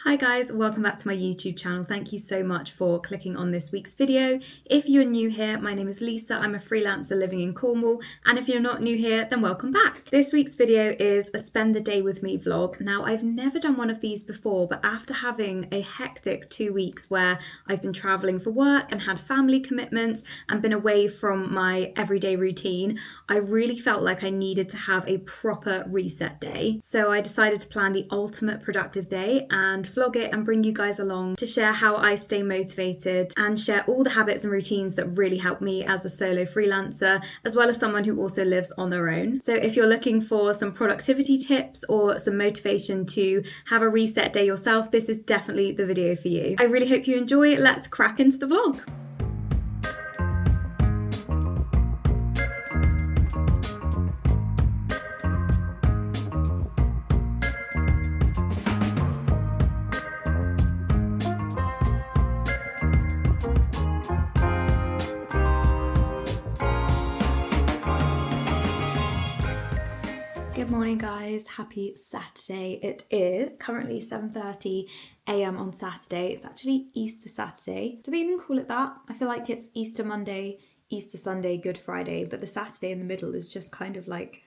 Hi guys, welcome back to my YouTube channel. Thank you so much for clicking on this week's video. If you're new here, my name is Lisa. I'm a freelancer living in Cornwall, and if you're not new here, then welcome back. This week's video is a spend the day with me vlog. Now, I've never done one of these before, but after having a hectic 2 weeks where I've been traveling for work and had family commitments and been away from my everyday routine, I really felt like I needed to have a proper reset day. So I decided to plan the ultimate productive day and vlog it and bring you guys along to share how I stay motivated and share all the habits and routines that really help me as a solo freelancer, as well as someone who also lives on their own. So if you're looking for some productivity tips or some motivation to have a reset day yourself, this is definitely the video for you. I really hope you enjoy. Let's crack into the vlog. Good morning guys, happy Saturday. It is currently 7:30 a.m. on Saturday. It's actually Easter Saturday. Do they even call it that? I feel like it's Easter Monday, Easter Sunday, Good Friday, but the Saturday in the middle is just kind of like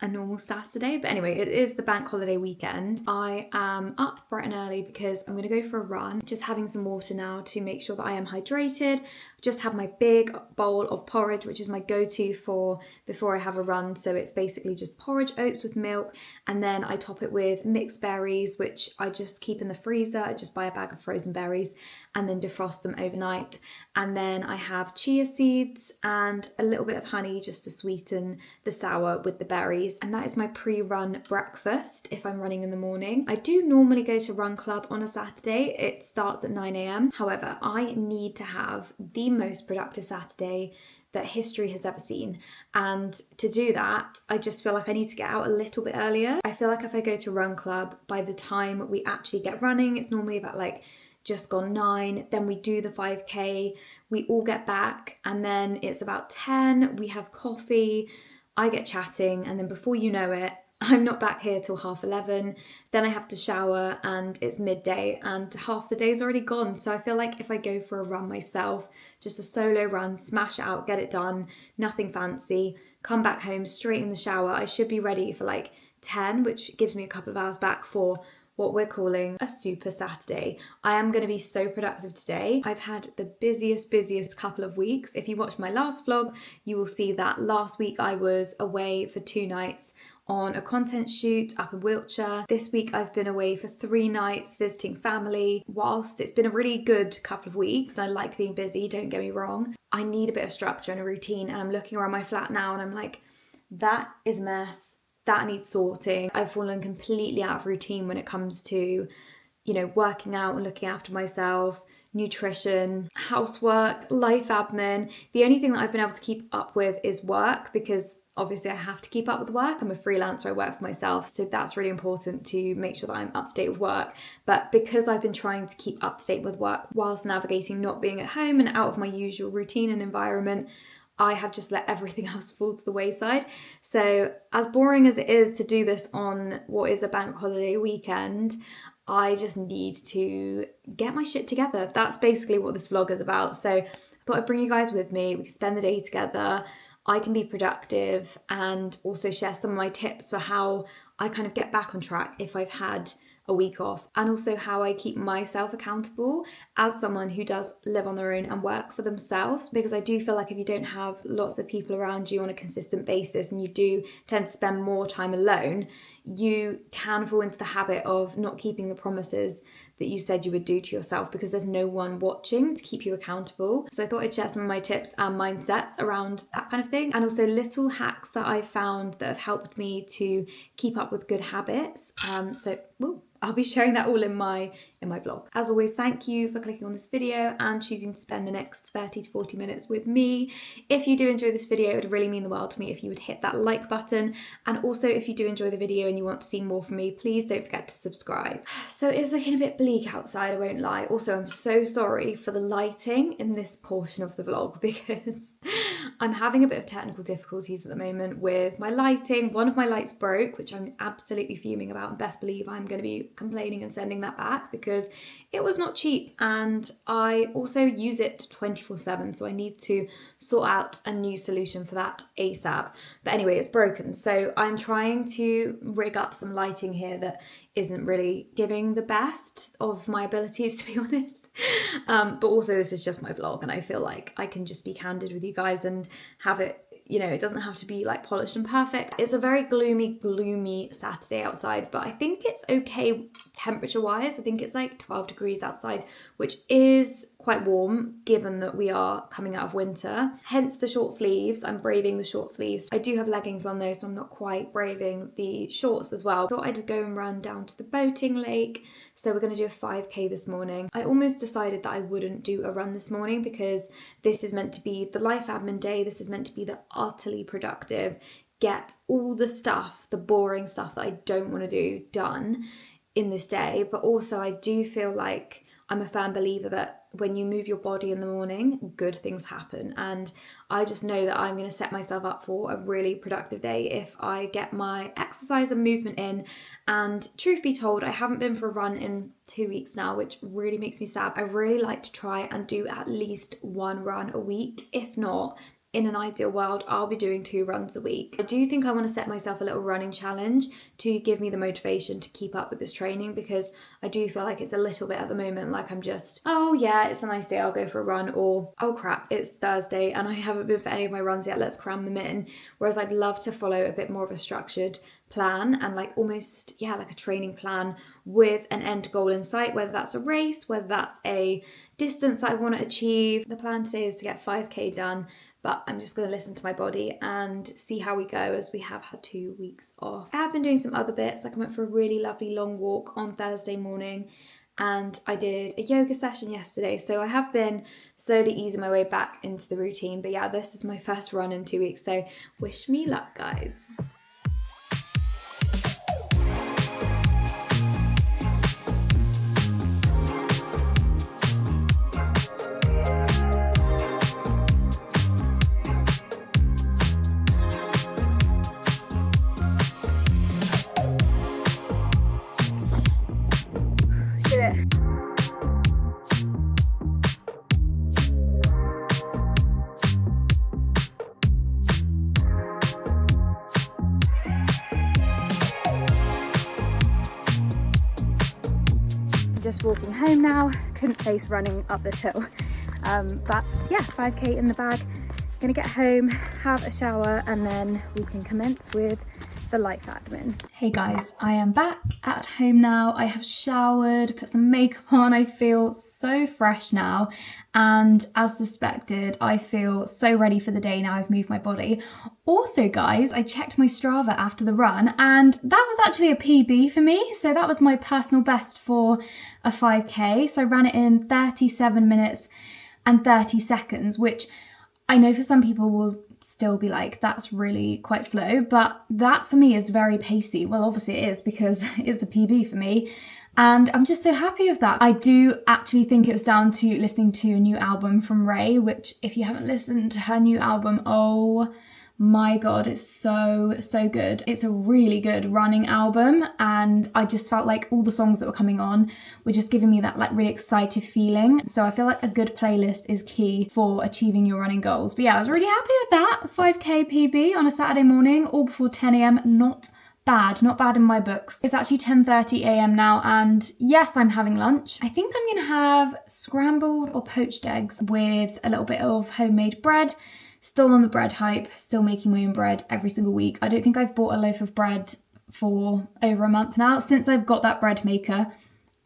a normal Saturday. But anyway, it is the bank holiday weekend. I am up bright and early because I'm going to go for a run. Just having some water now to make sure that I am hydrated. Just have my big bowl of porridge, which is my go-to for before I have a run. So it's basically just porridge oats with milk, and then I top it with mixed berries, which I just keep in the freezer. I just buy a bag of frozen berries and then defrost them overnight. And then I have chia seeds and a little bit of honey just to sweeten the sour with the berries. And that is my pre-run breakfast if I'm running in the morning. I do normally go to run club on a Saturday. It starts at 9 a.m. However, I need to have the most productive Saturday that history has ever seen. And to do that, I just feel like I need to get out a little bit earlier. I feel like if I go to run club, by the time we actually get running, it's normally about like just gone 9, then we do the 5k, we all get back, and then it's about 10, we have coffee, I get chatting, and then before you know it, I'm not back here till 11:30, then I have to shower and it's midday and half the day's already gone. So I feel like if I go for a run myself, just a solo run, smash it out, get it done, nothing fancy, come back home, straight in the shower, I should be ready for like 10, which gives me a couple of hours back for what we're calling a super Saturday. I am going to be so productive today. I've had the busiest couple of weeks. If you watched my last vlog, you will see that last week I was away for 2 nights on a content shoot up in Wiltshire. This week I've been away for 3 nights visiting family. Whilst it's been a really good couple of weeks, I like being busy, don't get me wrong, I need a bit of structure and a routine, and I'm looking around my flat now and I'm like, that is a mess. That needs sorting. I've fallen completely out of routine when it comes to, working out and looking after myself, nutrition, housework, life admin. The only thing that I've been able to keep up with is work, because obviously I have to keep up with work. I'm a freelancer, I work for myself. So that's really important to make sure that I'm up to date with work. But because I've been trying to keep up to date with work whilst navigating not being at home and out of my usual routine and environment, I have just let everything else fall to the wayside. So as boring as it is to do this on what is a bank holiday weekend, I just need to get my shit together. That's basically what this vlog is about. So I thought I'd bring you guys with me. We can spend the day together. I can be productive and also share some of my tips for how I kind of get back on track if I've had a week off, and also how I keep myself accountable as someone who does live on their own and work for themselves, because I do feel like if you don't have lots of people around you on a consistent basis and you do tend to spend more time alone, you can fall into the habit of not keeping the promises that you said you would do to yourself because there's no one watching to keep you accountable. So I thought I'd share some of my tips and mindsets around that kind of thing, and also little hacks that I've found that have helped me to keep up with good habits. I'll be sharing that all in my vlog. As always, thank you for clicking on this video and choosing to spend the next 30 to 40 minutes with me. If you do enjoy this video, it would really mean the world to me if you would hit that like button. And also, if you do enjoy the video and you want to see more from me, please don't forget to subscribe. So it is looking a bit bleak outside, I won't lie. Also, I'm so sorry for the lighting in this portion of the vlog because I'm having a bit of technical difficulties at the moment with my lighting. One of my lights broke, which I'm absolutely fuming about, and best believe I'm going to be complaining and sending that back because it was not cheap, and I also use it 24/7, so I need to sort out a new solution for that ASAP. But anyway, it's broken, so I'm trying to rig up some lighting here that isn't really giving the best of my abilities, to be honest. But also this is just my vlog, and I feel like I can just be candid with you guys and have it, you know, it doesn't have to be like polished and perfect. It's a very gloomy Saturday outside, but I think it's okay temperature wise. I think it's like 12 degrees outside, which is quite warm given that we are coming out of winter. Hence the short sleeves. I'm braving the short sleeves. I do have leggings on though, so I'm not quite braving the shorts as well. Thought I'd go and run down to the boating lake. So we're going to do a 5k this morning. I almost decided that I wouldn't do a run this morning because this is meant to be the life admin day. This is meant to be the utterly productive, get all the stuff, the boring stuff that I don't want to do done in this day. But also I do feel like I'm a firm believer that when you move your body in the morning, good things happen. And I just know that I'm going to set myself up for a really productive day if I get my exercise and movement in. And truth be told, I haven't been for a run in 2 weeks now, which really makes me sad. I really like to try and do at least one run a week. If not, in an ideal world, I'll be doing 2 runs a week. I do think I want to set myself a little running challenge to give me the motivation to keep up with this training, because I do feel like it's a little bit at the moment like I'm just, oh yeah, it's a nice day, I'll go for a run, or oh crap, it's Thursday and I haven't been for any of my runs yet, let's cram them in. Whereas I'd love to follow a bit more of a structured plan and like almost, yeah, like a training plan with an end goal in sight, whether that's a race, whether that's a distance that I want to achieve. The plan today is to get 5k done, but I'm just going to listen to my body and see how we go, as we have had 2 weeks off. I have been doing some other bits, like I went for a really lovely long walk on Thursday morning, and I did a yoga session yesterday, so I have been slowly easing my way back into the routine. But yeah, this is my first run in 2 weeks, so wish me luck, guys. Just walking home now, couldn't face running up this hill, but yeah, 5k in the bag. Gonna get home, have a shower, and then we can commence with the life admin. Hey guys, I am back at home now. I have showered, put some makeup on. I feel so fresh now, and as suspected, I feel so ready for the day now I've moved my body. Also guys, I checked my Strava after the run, and that was actually a PB for me. So that was my personal best for a 5k. So I ran it in 37 minutes and 30 seconds, which I know for some people will still be like, that's really quite slow, but that for me is very pacey. Well, obviously it is, because it's a PB for me, and I'm just so happy with that. I do actually think it was down to listening to a new album from Ray, which if you haven't listened to her new album, oh my god, it's so good. It's a really good running album, and I just felt like all the songs that were coming on were just giving me that like really excited feeling. So I feel like a good playlist is key for achieving your running goals. But yeah, I was really happy with that. 5k PB on a Saturday morning, all before 10 a.m. Not bad in my books. It's actually 10:30 a.m. now, and yes, I'm having lunch. I think I'm gonna have scrambled or poached eggs with a little bit of homemade bread. Still on the bread hype, still making my own bread every single week. I don't think I've bought a loaf of bread for over a month now. Since I've got that bread maker,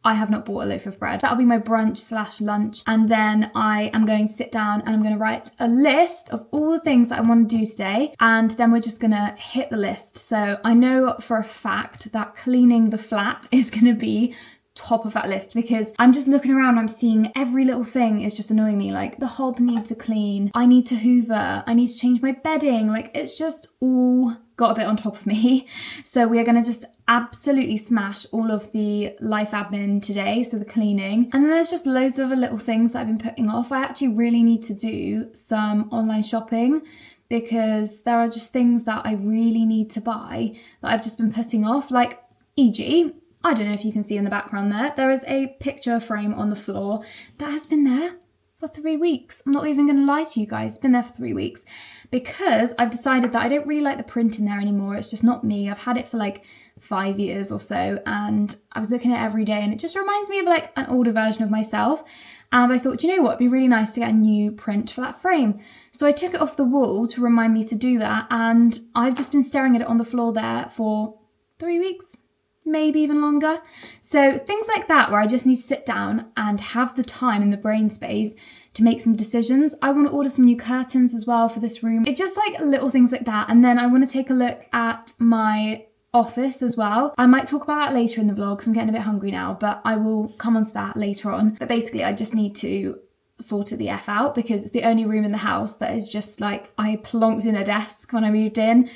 I have not bought a loaf of bread. That'll be my brunch/lunch. And then I am going to sit down and I'm going to write a list of all the things that I want to do today. And then we're just going to hit the list. So I know for a fact that cleaning the flat is going to be top of that list, because I'm just looking around, I'm seeing every little thing is just annoying me. Like the hob needs a clean, I need to hoover, I need to change my bedding. Like it's just all got a bit on top of me. So we are going to just absolutely smash all of the life admin today, so the cleaning. And then there's just loads of little things that I've been putting off. I actually really need to do some online shopping because there are just things that I really need to buy that I've just been putting off. Like, e.g., I don't know if you can see in the background there is a picture frame on the floor that has been there for 3 weeks. I'm not even going to lie to you guys, it's been there for 3 weeks because I've decided that I don't really like the print in there anymore. It's just not me. I've had it for like 5 years or so, and I was looking at it every day and it just reminds me of like an older version of myself. And I thought, do you know what, it'd be really nice to get a new print for that frame. So I took it off the wall to remind me to do that, and I've just been staring at it on the floor there for 3 weeks, maybe even longer. So things like that where I just need to sit down and have the time and the brain space to make some decisions. I want to order some new curtains as well for this room. It's just like little things like that. And then I want to take a look at my office as well. I might talk about that later in the vlog because I'm getting a bit hungry now, but I will come on to that later on. But basically I just need to sort it the F out because it's the only room in the house that is just like, I plonked in a desk when I moved in.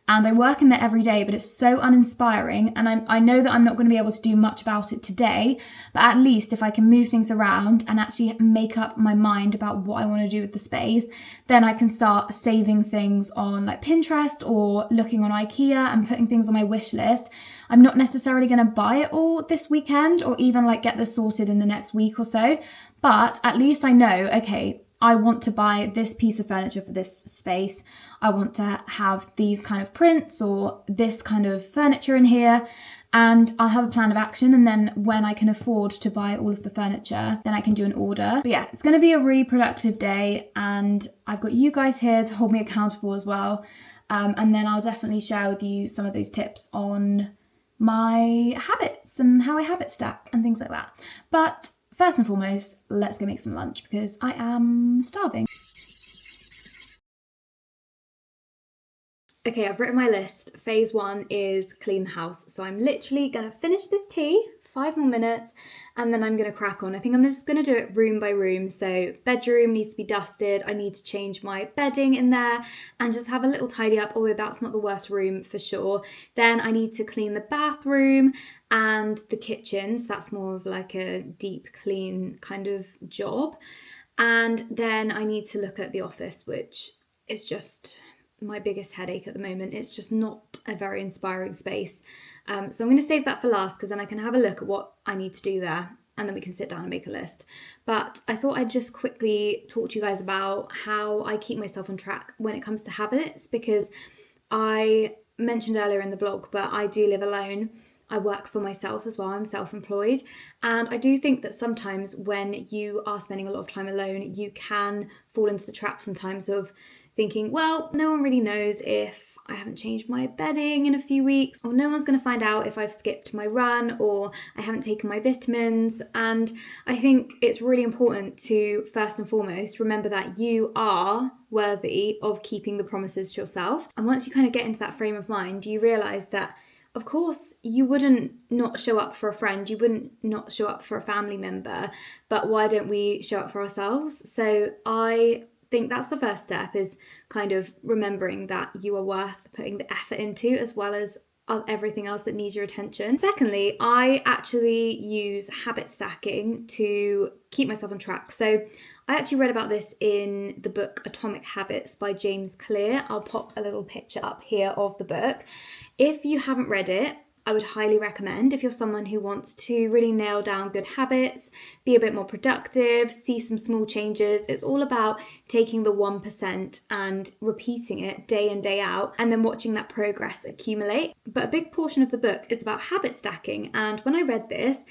And I work in there every day, but it's so uninspiring. And I know that I'm not going to be able to do much about it today, but at least if I can move things around and actually make up my mind about what I want to do with the space, then I can start saving things on like Pinterest or looking on IKEA and putting things on my wish list. I'm not necessarily going to buy it all this weekend or even like get this sorted in the next week or so, but at least I know, okay, I want to buy this piece of furniture for this space. I want to have these kind of prints or this kind of furniture in here, and I'll have a plan of action. And then when I can afford to buy all of the furniture, then I can do an order. But yeah, it's going to be a really productive day, and I've got you guys here to hold me accountable as well. And then I'll definitely share with you some of those tips on my habits and how I habit stack and things like that. But first and foremost, let's go make some lunch because I am starving. Okay, I've written my list. Phase 1 is clean the house. So I'm literally gonna finish this tea, 5 more minutes, and then I'm gonna crack on. I think I'm just gonna do it room by room. So bedroom needs to be dusted. I need to change my bedding in there and just have a little tidy up, although that's not the worst room for sure. Then I need to clean the bathroom and the kitchen. So that's more of like a deep clean kind of job. And then I need to look at the office, which is just my biggest headache at the moment. It's just not a very inspiring space. So I'm going to save that for last because then I can have a look at what I need to do there and then we can sit down and make a list. But I thought I'd just quickly talk to you guys about how I keep myself on track when it comes to habits, because I mentioned earlier in the vlog, but I do live alone. I work for myself as well, I'm self-employed, and I do think that sometimes when you are spending a lot of time alone, you can fall into the trap sometimes of thinking, well, no one really knows if I haven't changed my bedding in a few weeks, or no one's going to find out if I've skipped my run or I haven't taken my vitamins. And I think it's really important to, first and foremost, remember that you are worthy of keeping the promises to yourself. And once you kind of get into that frame of mind, you realise that of course, you wouldn't not show up for a friend, you wouldn't not show up for a family member, but why don't we show up for ourselves? So I think that's the first step, is kind of remembering that you are worth putting the effort into, as well as everything else that needs your attention. Secondly, I actually use habit stacking to keep myself on track. So I actually read about this in the book Atomic Habits by James Clear. I'll pop a little picture up here of the book. If you haven't read it, I would highly recommend, if you're someone who wants to really nail down good habits, be a bit more productive, see some small changes. It's all about taking the 1% and repeating it day in, day out, and then watching that progress accumulate. But a big portion of the book is about habit stacking. And when I read this,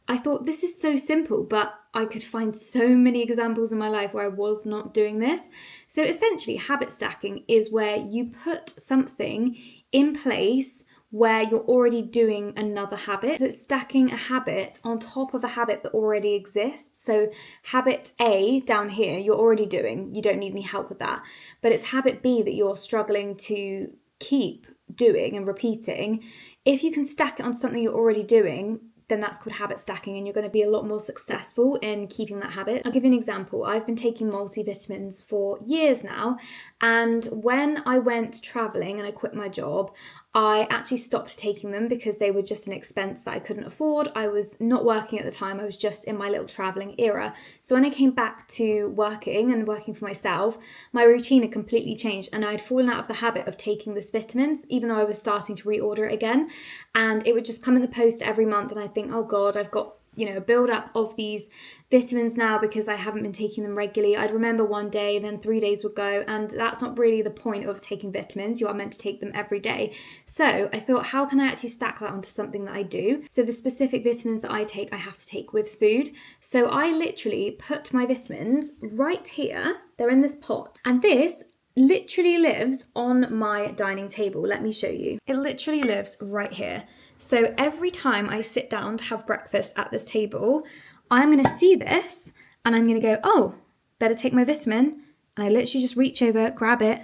I thought, this is so simple, but I could find so many examples in my life where I was not doing this. So essentially, habit stacking is where you put something in place where you're already doing another habit. So it's stacking a habit on top of a habit that already exists. So habit A down here, you're already doing, you don't need any help with that. But it's habit B that you're struggling to keep doing and repeating. If you can stack it on something you're already doing, then that's called habit stacking, and you're going to be a lot more successful in keeping that habit. I'll give you an example. I've been taking multivitamins for years now, and when I went traveling and I quit my job, I actually stopped taking them because they were just an expense that I couldn't afford. I was not working at the time. I was just in my little traveling era. So when I came back to working for myself, my routine had completely changed, and I'd fallen out of the habit of taking this vitamins, even though I was starting to reorder it again. And it would just come in the post every month, and I'd think, oh God, I've got a build up of these vitamins now because I haven't been taking them regularly. I'd remember one day, then 3 days would go, and that's not really the point of taking vitamins. You are meant to take them every day. So I thought, how can I actually stack that onto something that I do? So the specific vitamins that I take, I have to take with food. So I literally put my vitamins right here. They're in this pot, and this literally lives on my dining table. Let me show you. It literally lives right here. So every time I sit down to have breakfast at this table, I'm going to see this and I'm going to go, oh, better take my vitamin. And I literally just reach over, grab it,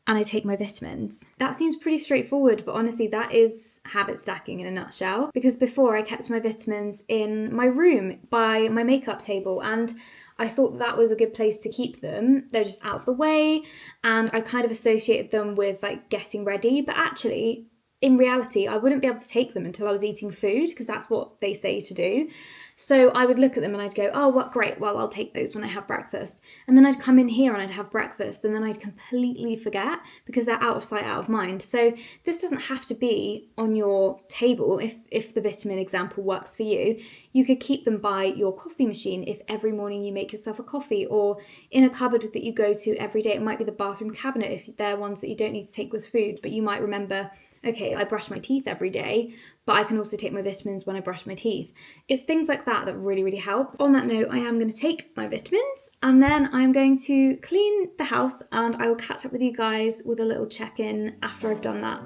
and I take my vitamins. That seems pretty straightforward, but honestly, that is habit stacking in a nutshell. Because before, I kept my vitamins in my room by my makeup table, and I thought that was a good place to keep them. They're just out of the way, and I kind of associated them with like getting ready, but actually, in reality, I wouldn't be able to take them until I was eating food, because that's what they say to do. So I would look at them and I'd go, oh, what great, well, I'll take those when I have breakfast. And then I'd come in here and I'd have breakfast, and then I'd completely forget because they're out of sight, out of mind. So this doesn't have to be on your table if the vitamin example works for you. You could keep them by your coffee machine if every morning you make yourself a coffee, or in a cupboard that you go to every day. It might be the bathroom cabinet if they're ones that you don't need to take with food, but you might remember, okay, I brush my teeth every day, but I can also take my vitamins when I brush my teeth. It's things like that that really, really help. On that note, I am going to take my vitamins and then I'm going to clean the house, and I will catch up with you guys with a little check-in after I've done that.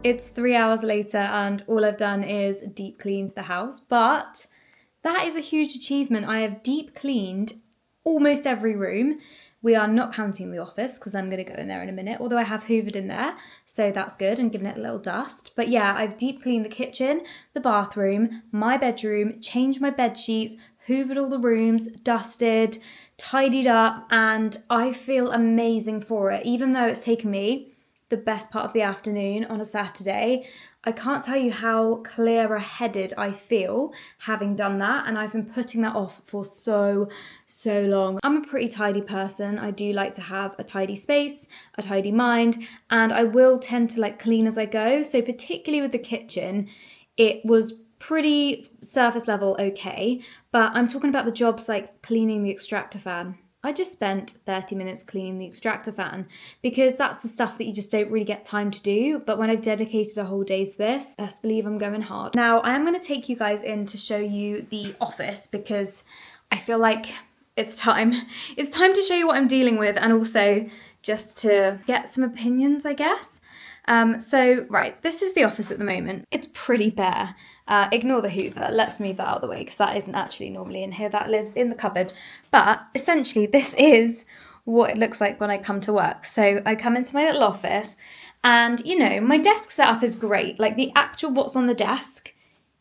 It's 3 hours later and all I've done is deep cleaned the house, but that is a huge achievement. I have deep cleaned almost every room. We are not counting the office because I'm going to go in there in a minute, although I have hoovered in there, so that's good, and given it a little dust. But yeah, I've deep cleaned the kitchen, the bathroom, my bedroom, changed my bed sheets, hoovered all the rooms, dusted, tidied up, and I feel amazing for it. Even though it's taken me the best part of the afternoon on a Saturday, I can't tell you how clearer-headed I feel having done that, and I've been putting that off for so long. I'm a pretty tidy person. I do like to have a tidy space, a tidy mind, and I will tend to like clean as I go. So particularly with the kitchen, it was pretty surface level okay, but I'm talking about the jobs like cleaning the extractor fan. I just spent 30 minutes cleaning the extractor fan because that's the stuff that you just don't really get time to do. But when I've dedicated a whole day to this, best believe I'm going hard. Now, I am going to take you guys in to show you the office because I feel like it's time. It's time to show you what I'm dealing with, and also just to get some opinions, I guess. Right, this is the office at the moment. It's pretty bare. Ignore the Hoover. Let's move that out of the way because that isn't actually normally in here. That lives in the cupboard. But essentially, this is what it looks like when I come to work. So I come into my little office and, you know, my desk setup is great. Like the actual what's on the desk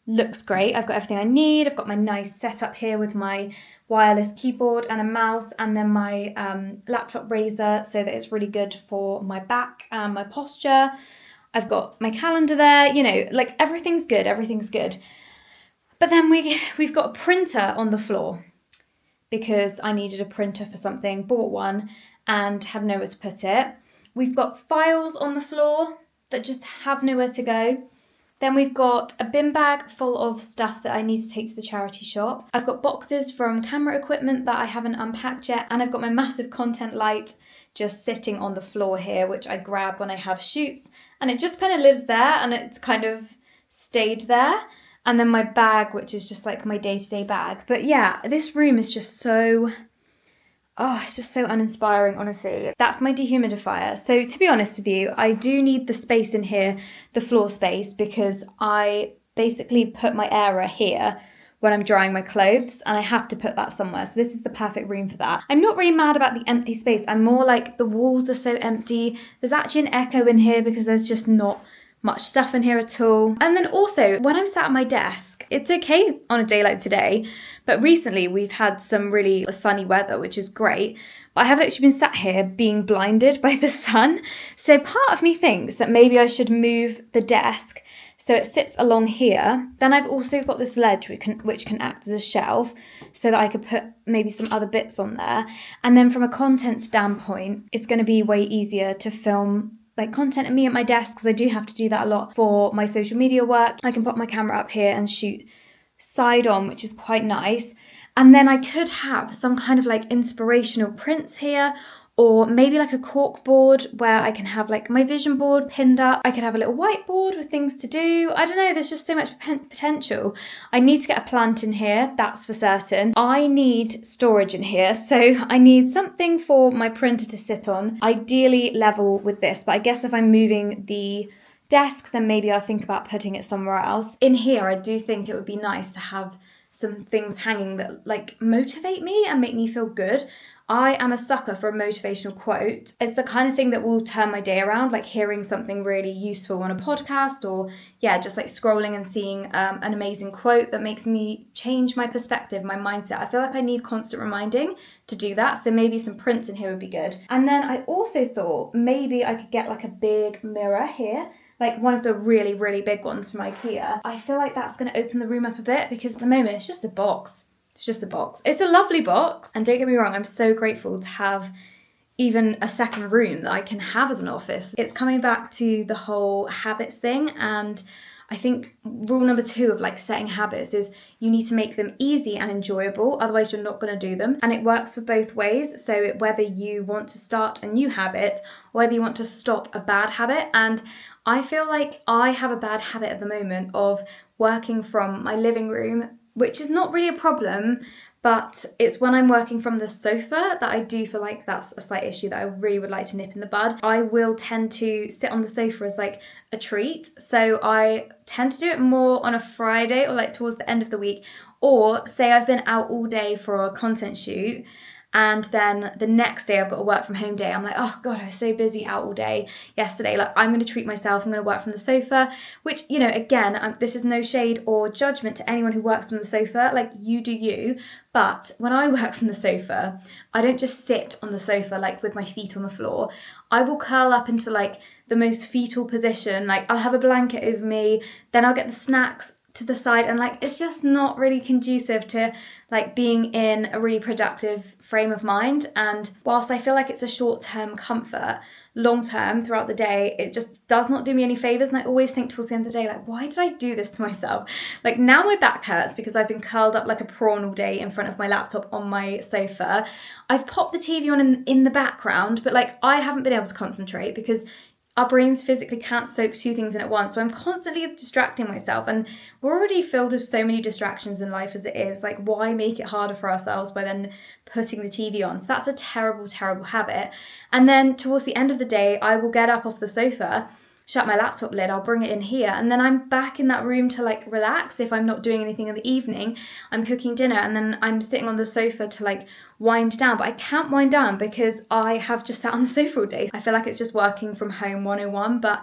looks great. I've got everything I need. I've got my nice setup here with my wireless keyboard and a mouse, and then my laptop razor so that it's really good for my back and my posture. I've got my calendar there, you know, like everything's good. But then we've got a printer on the floor because I needed a printer for something, bought one and had nowhere to put it. We've got files on the floor that just have nowhere to go. Then we've got a bin bag full of stuff that I need to take to the charity shop. I've got boxes from camera equipment that I haven't unpacked yet, and I've got my massive content light just sitting on the floor here, which I grab when I have shoots, and it just kind of lives there and it's kind of stayed there. And then my bag, which is just like my day-to-day bag. But yeah, this room is just so, it's just so uninspiring, honestly. That's my dehumidifier. So to be honest with you, I do need the space in here, the floor space, because I basically put my airer here when I'm drying my clothes, and I have to put that somewhere. So this is the perfect room for that. I'm not really mad about the empty space. I'm more like the walls are so empty. There's actually an echo in here because there's just not much stuff in here at all. And then also, when I'm sat at my desk, it's okay on a day like today, but recently we've had some really sunny weather, which is great. But I have literally been sat here being blinded by the sun. So part of me thinks that maybe I should move the desk so it sits along here. Then I've also got this ledge which can act as a shelf so that I could put maybe some other bits on there. And then from a content standpoint, it's going to be way easier to film like content of me at my desk, because I do have to do that a lot for my social media work. I can pop my camera up here and shoot side on, which is quite nice. And then I could have some kind of like inspirational prints here, or maybe like a cork board where I can have like my vision board pinned up. I could have a little whiteboard with things to do. I don't know, there's just so much potential. I need to get a plant in here, that's for certain. I need storage in here, so I need something for my printer to sit on, ideally level with this, but I guess if I'm moving the desk, then maybe I'll think about putting it somewhere else. In here, I do think it would be nice to have some things hanging that like motivate me and make me feel good. I am a sucker for a motivational quote. It's the kind of thing that will turn my day around, like hearing something really useful on a podcast, or just like scrolling and seeing an amazing quote that makes me change my perspective, my mindset. I feel like I need constant reminding to do that, so maybe some prints in here would be good. And then I also thought maybe I could get like a big mirror here, like one of the really, really big ones from IKEA. I feel like that's going to open the room up a bit, because at the moment it's just a box. It's just a box. It's a lovely box. And don't get me wrong, I'm so grateful to have even a second room that I can have as an office. It's coming back to the whole habits thing. And I think rule number 2 of like setting habits is you need to make them easy and enjoyable. Otherwise you're not going to do them. And it works for both ways. So whether you want to start a new habit, or whether you want to stop a bad habit. And I feel like I have a bad habit at the moment of working from my living room, which is not really a problem, but it's when I'm working from the sofa that I do feel like that's a slight issue that I really would like to nip in the bud. I will tend to sit on the sofa as like a treat. So I tend to do it more on a Friday or like towards the end of the week, or say I've been out all day for a content shoot, and then the next day I've got a work from home day. I'm like, oh God, I was so busy out all day yesterday. Like, I'm going to treat myself. I'm going to work from the sofa, which, again, this is no shade or judgment to anyone who works from the sofa. Like, you do you. But when I work from the sofa, I don't just sit on the sofa, like with my feet on the floor. I will curl up into like the most fetal position. Like, I'll have a blanket over me, then I'll get the snacks to the side, and like it's just not really conducive to like being in a really productive frame of mind. And whilst I feel like it's a short-term comfort, long-term throughout the day, it just does not do me any favors. And I always think towards the end of the day, like, why did I do this to myself? Like, now my back hurts because I've been curled up like a prawn all day in front of my laptop on my sofa. I've popped the TV on in the background, but like I haven't been able to concentrate because our brains physically can't soak 2 things in at once. So I'm constantly distracting myself, and we're already filled with so many distractions in life as it is. Like, why make it harder for ourselves by then putting the TV on? So that's a terrible, terrible habit. And then towards the end of the day, I will get up off the sofa, shut my laptop lid, I'll bring it in here, and then I'm back in that room to like relax. If I'm not doing anything in the evening, I'm cooking dinner, and then I'm sitting on the sofa to like wind down. But I can't wind down because I have just sat on the sofa all day. I feel like it's just working from home 101, but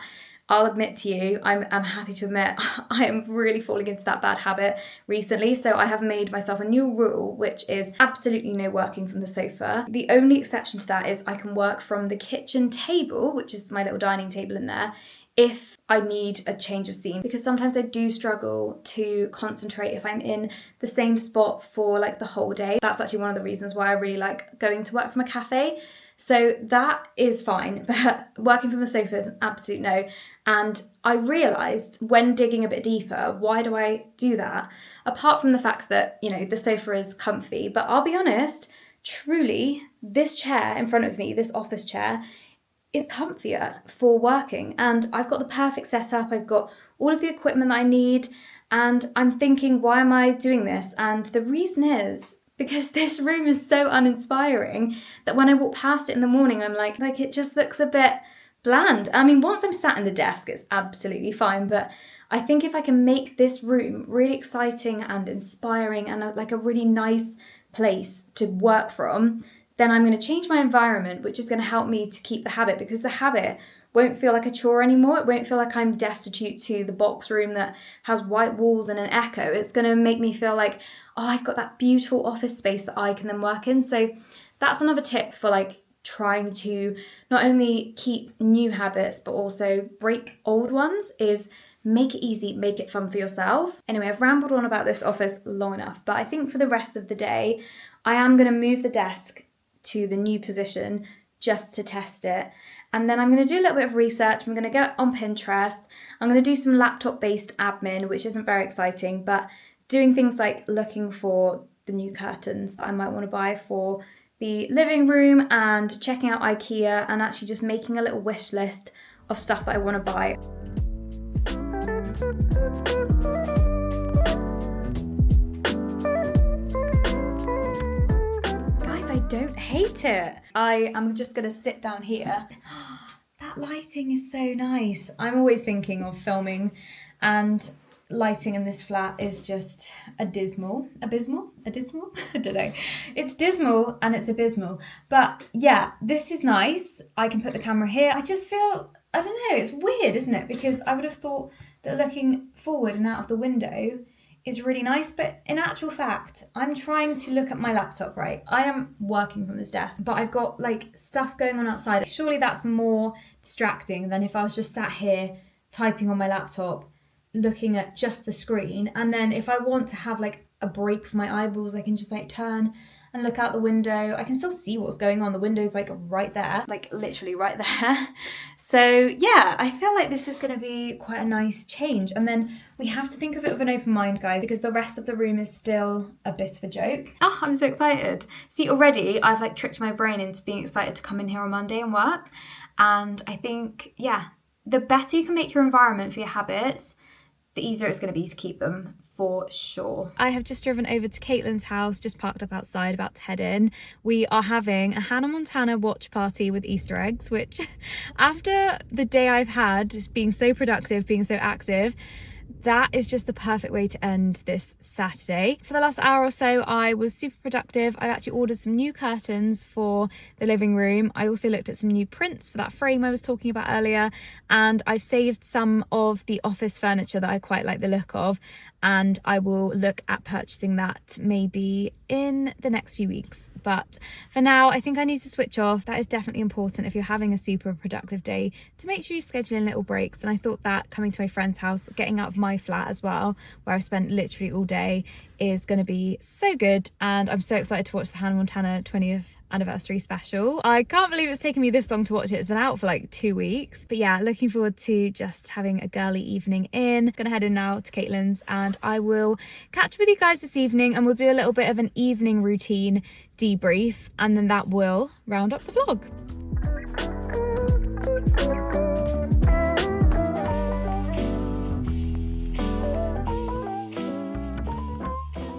I'll admit to you, I'm happy to admit, I am really falling into that bad habit recently. So I have made myself a new rule, which is absolutely no working from the sofa. The only exception to that is I can work from the kitchen table, which is my little dining table in there, if I need a change of scene, because sometimes I do struggle to concentrate if I'm in the same spot for like the whole day. That's actually one of the reasons why I really like going to work from a cafe. So that is fine, but working from the sofa is an absolute no. And I realised when digging a bit deeper, why do I do that? Apart from the fact that, the sofa is comfy, but I'll be honest, truly, this chair in front of me, this office chair, is comfier for working, and I've got the perfect setup. I've got all of the equipment that I need, and I'm thinking, why am I doing this? And the reason is because this room is so uninspiring that when I walk past it in the morning, I'm like it just looks a bit bland. I mean, once I'm sat in the desk, it's absolutely fine, but I think if I can make this room really exciting and inspiring and a really nice place to work from, then I'm going to change my environment, which is going to help me to keep the habit, because the habit won't feel like a chore anymore. It won't feel like I'm destitute to the box room that has white walls and an echo. It's going to make me feel like, oh, I've got that beautiful office space that I can then work in. So that's another tip for trying to not only keep new habits, but also break old ones, is make it easy, make it fun for yourself. Anyway, I've rambled on about this office long enough, but I think for the rest of the day, I am going to move the desk to the new position just to test it. And then I'm going to do a little bit of research. I'm going to go on Pinterest. I'm going to do some laptop-based admin, which isn't very exciting, but doing things like looking for the new curtains that I might want to buy for the living room, and checking out IKEA, and actually just making a little wish list of stuff that I want to buy. I don't hate it. I am just going to sit down here. That lighting is so nice. I'm always thinking of filming, and lighting in this flat is just abysmal. I don't know. It's dismal and it's abysmal. But yeah, this is nice. I can put the camera here. I just feel, I don't know, it's weird, isn't it? Because I would have thought that looking forward and out of the window is really nice, but in actual fact, I'm trying to look at my laptop, right? I am working from this desk, but I've got stuff going on outside. Surely that's more distracting than if I was just sat here typing on my laptop, looking at just the screen. And then if I want to have a break for my eyeballs, I can just turn and look out the window. I can still see what's going on. The window's right there, literally right there. So yeah, I feel like this is going to be quite a nice change. And then we have to think of it with an open mind, guys, because the rest of the room is still a bit of a joke. Oh, I'm so excited. See, already I've tricked my brain into being excited to come in here on Monday and work. And I think, yeah, the better you can make your environment for your habits, the easier it's going to be to keep them, for sure. I have just driven over to Caitlin's house, just parked up outside, about to head in. We are having a Hannah Montana watch party with Easter eggs, which after the day I've had, just being so productive, being so active, that is just the perfect way to end this Saturday. For the last hour or so, I was super productive. I actually ordered some new curtains for the living room. I also looked at some new prints for that frame I was talking about earlier, and I've saved some of the office furniture that I quite like the look of, and I will look at purchasing that maybe in the next few weeks. But for now, I think I need to switch off. That is definitely important if you're having a super productive day, to make sure you schedule in little breaks. And I thought that coming to my friend's house, getting out of my flat as well, where I've spent literally all day, is going to be so good. And I'm so excited to watch the Hannah Montana 20th anniversary special. I can't believe it's taken me this long to watch it. It's been out for 2 weeks. But yeah, looking forward to just having a girly evening in. Gonna head in now to Caitlin's, and I will catch up with you guys this evening, and we'll do a little bit of an evening routine debrief, and then that will round up the vlog.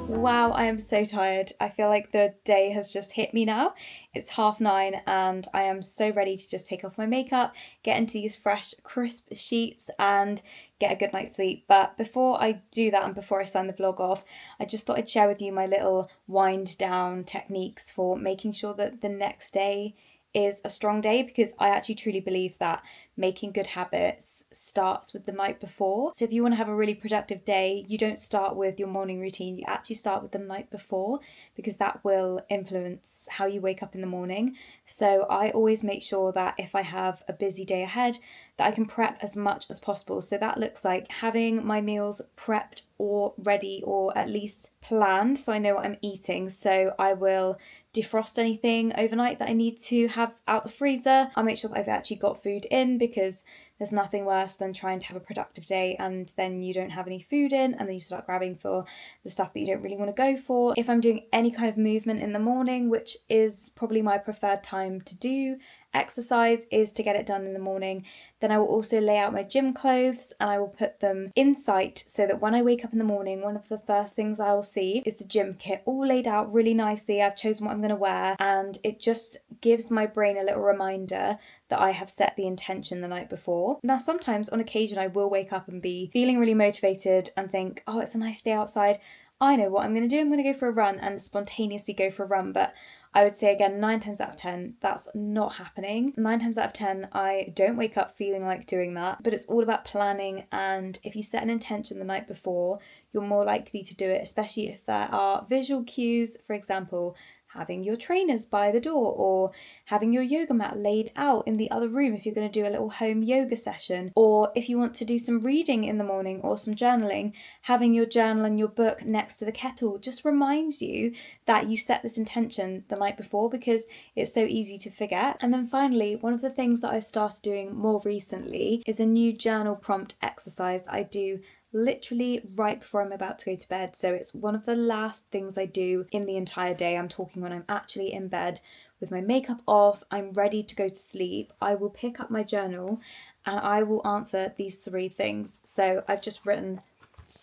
Wow, I am so tired. I feel like the day has just hit me now. It's 9:30 and I am so ready to just take off my makeup, get into these fresh, crisp sheets and get a good night's sleep. But before I do that and before I sign the vlog off, I just thought I'd share with you my little wind down techniques for making sure that the next day is a strong day, because I actually truly believe that making good habits starts with the night before. So if you want to have a really productive day, you don't start with your morning routine, you actually start with the night before, because that will influence how you wake up in the morning. So I always make sure that if I have a busy day ahead, that I can prep as much as possible. So that looks like having my meals prepped or ready, or at least planned, so I know what I'm eating. So I will defrost anything overnight that I need to have out the freezer. I'll make sure that I've actually got food in, because there's nothing worse than trying to have a productive day and then you don't have any food in, and then you start grabbing for the stuff that you don't really want to go for. If I'm doing any kind of movement in the morning, which is probably my preferred time to do exercise, is to get it done in the morning, then I will also lay out my gym clothes and I will put them in sight, so that when I wake up in the morning, one of the first things I will see is the gym kit all laid out really nicely. I've chosen what I'm going to wear, and it just gives my brain a little reminder that I have set the intention the night before. Now, sometimes on occasion I will wake up and be feeling really motivated and think, oh, it's a nice day outside, I know what I'm going to do, I'm going to go for a run, and spontaneously go for a run. But I would say again, 9 times out of 10, that's not happening. 9 times out of 10, I don't wake up feeling like doing that, but it's all about planning. And if you set an intention the night before, you're more likely to do it, especially if there are visual cues. For example, having your trainers by the door, or having your yoga mat laid out in the other room if you're going to do a little home yoga session, or if you want to do some reading in the morning or some journaling, having your journal and your book next to the kettle just reminds you that you set this intention the night before, because it's so easy to forget. And then finally, one of the things that I started doing more recently is a new journal prompt exercise that I do literally right before I'm about to go to bed. So it's one of the last things I do in the entire day. I'm talking when I'm actually in bed with my makeup off, I'm ready to go to sleep. I will pick up my journal and I will answer these 3 things. So I've just written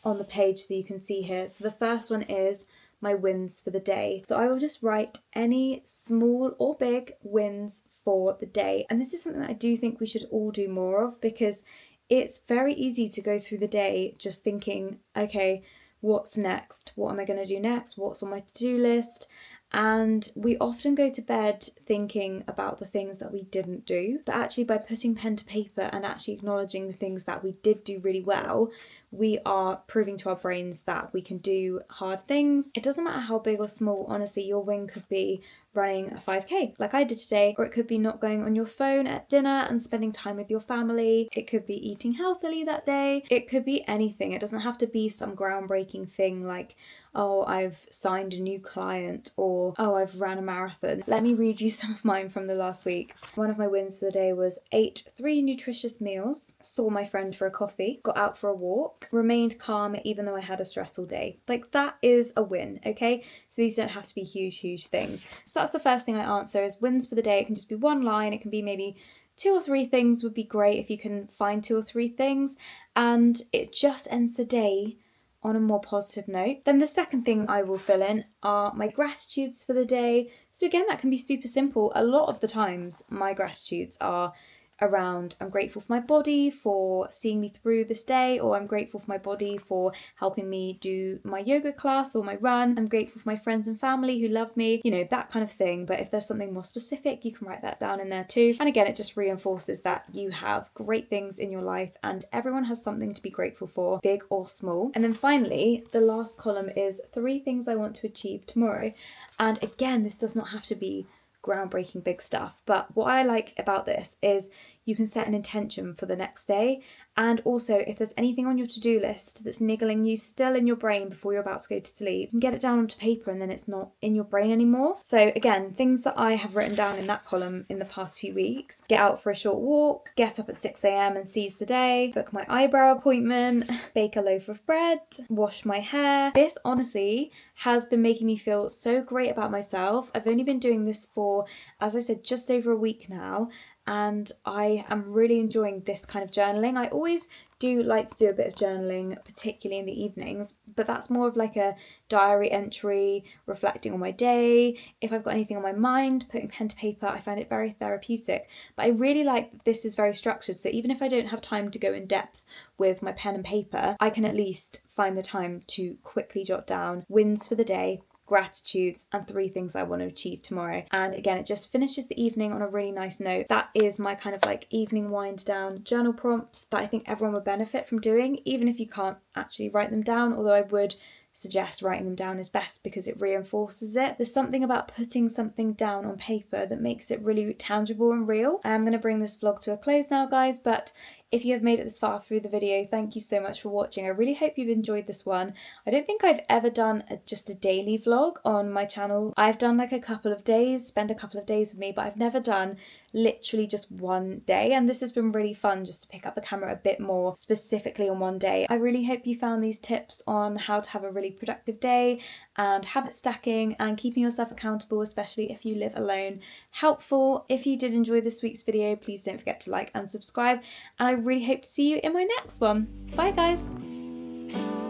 on the page so you can see here. So the first one is my wins for the day. So I will just write any small or big wins for the day. And this is something that I do think we should all do more of, because it's very easy to go through the day just thinking, okay, what's next? What am I going to do next? What's on my to-do list? And we often go to bed thinking about the things that we didn't do. But actually, by putting pen to paper and actually acknowledging the things that we did do really well, we are proving to our brains that we can do hard things. It doesn't matter how big or small, honestly. Your win could be running a 5k like I did today, or it could be not going on your phone at dinner and spending time with your family. It could be eating healthily that day. It could be anything. It doesn't have to be some groundbreaking thing like, oh, I've signed a new client, or oh, I've ran a marathon. Let me read you some of mine from the last week. One of my wins for the day was ate 3 nutritious meals, saw my friend for a coffee, got out for a walk, remained calm even though I had a stressful day. Like, that is a win, okay? So these don't have to be huge things. So that's the first thing I answer, is wins for the day. It can just be one line. It can be maybe 2 or 3 things would be great if you can find 2 or 3 things, and it just ends the day on a more positive note. Then the second thing I will fill in are my gratitudes for the day. So again, that can be super simple. A lot of the times my gratitudes are around, I'm grateful for my body for seeing me through this day, or I'm grateful for my body for helping me do my yoga class or my run. I'm grateful for my friends and family who love me, you know, that kind of thing. But if there's something more specific, you can write that down in there too. And again, it just reinforces that you have great things in your life and everyone has something to be grateful for, big or small. And then finally, the last column is 3 things I want to achieve tomorrow. And again, this does not have to be groundbreaking big stuff, but what I like about this is you can set an intention for the next day. And also, if there's anything on your to-do list that's niggling you still in your brain before you're about to go to sleep, you can get it down onto paper and then it's not in your brain anymore. So again, things that I have written down in that column in the past few weeks: get out for a short walk, get up at 6 a.m. and seize the day, book my eyebrow appointment, bake a loaf of bread, wash my hair. This honestly has been making me feel so great about myself. I've only been doing this for, as I said, just over a week now, and I am really enjoying this kind of journaling. I always do like to do a bit of journaling, particularly in the evenings, but that's more of like a diary entry, reflecting on my day. If I've got anything on my mind, putting pen to paper, I find it very therapeutic. But I really like that this is very structured, so even if I don't have time to go in depth with my pen and paper, I can at least find the time to quickly jot down wins for the day, gratitudes, and 3 things I want to achieve tomorrow. And again, it just finishes the evening on a really nice note. That is my kind of like evening wind down journal prompts that I think everyone would benefit from doing, even if you can't actually write them down, although I would suggest writing them down is best because it reinforces it. There's something about putting something down on paper that makes it really tangible and real. I'm going to bring this vlog to a close now, guys, but if you have made it this far through the video, thank you so much for watching. I really hope you've enjoyed this one. I don't think I've ever done just a daily vlog on my channel. I've done like a couple of days, spend a couple of days with me, but I've never done literally just one day, and this has been really fun just to pick up the camera a bit more specifically on one day. I really hope you found these tips on how to have a really productive day and habit stacking and keeping yourself accountable, especially if you live alone, helpful. If you did enjoy this week's video, please don't forget to like and subscribe, and I really hope to see you in my next one. Bye guys!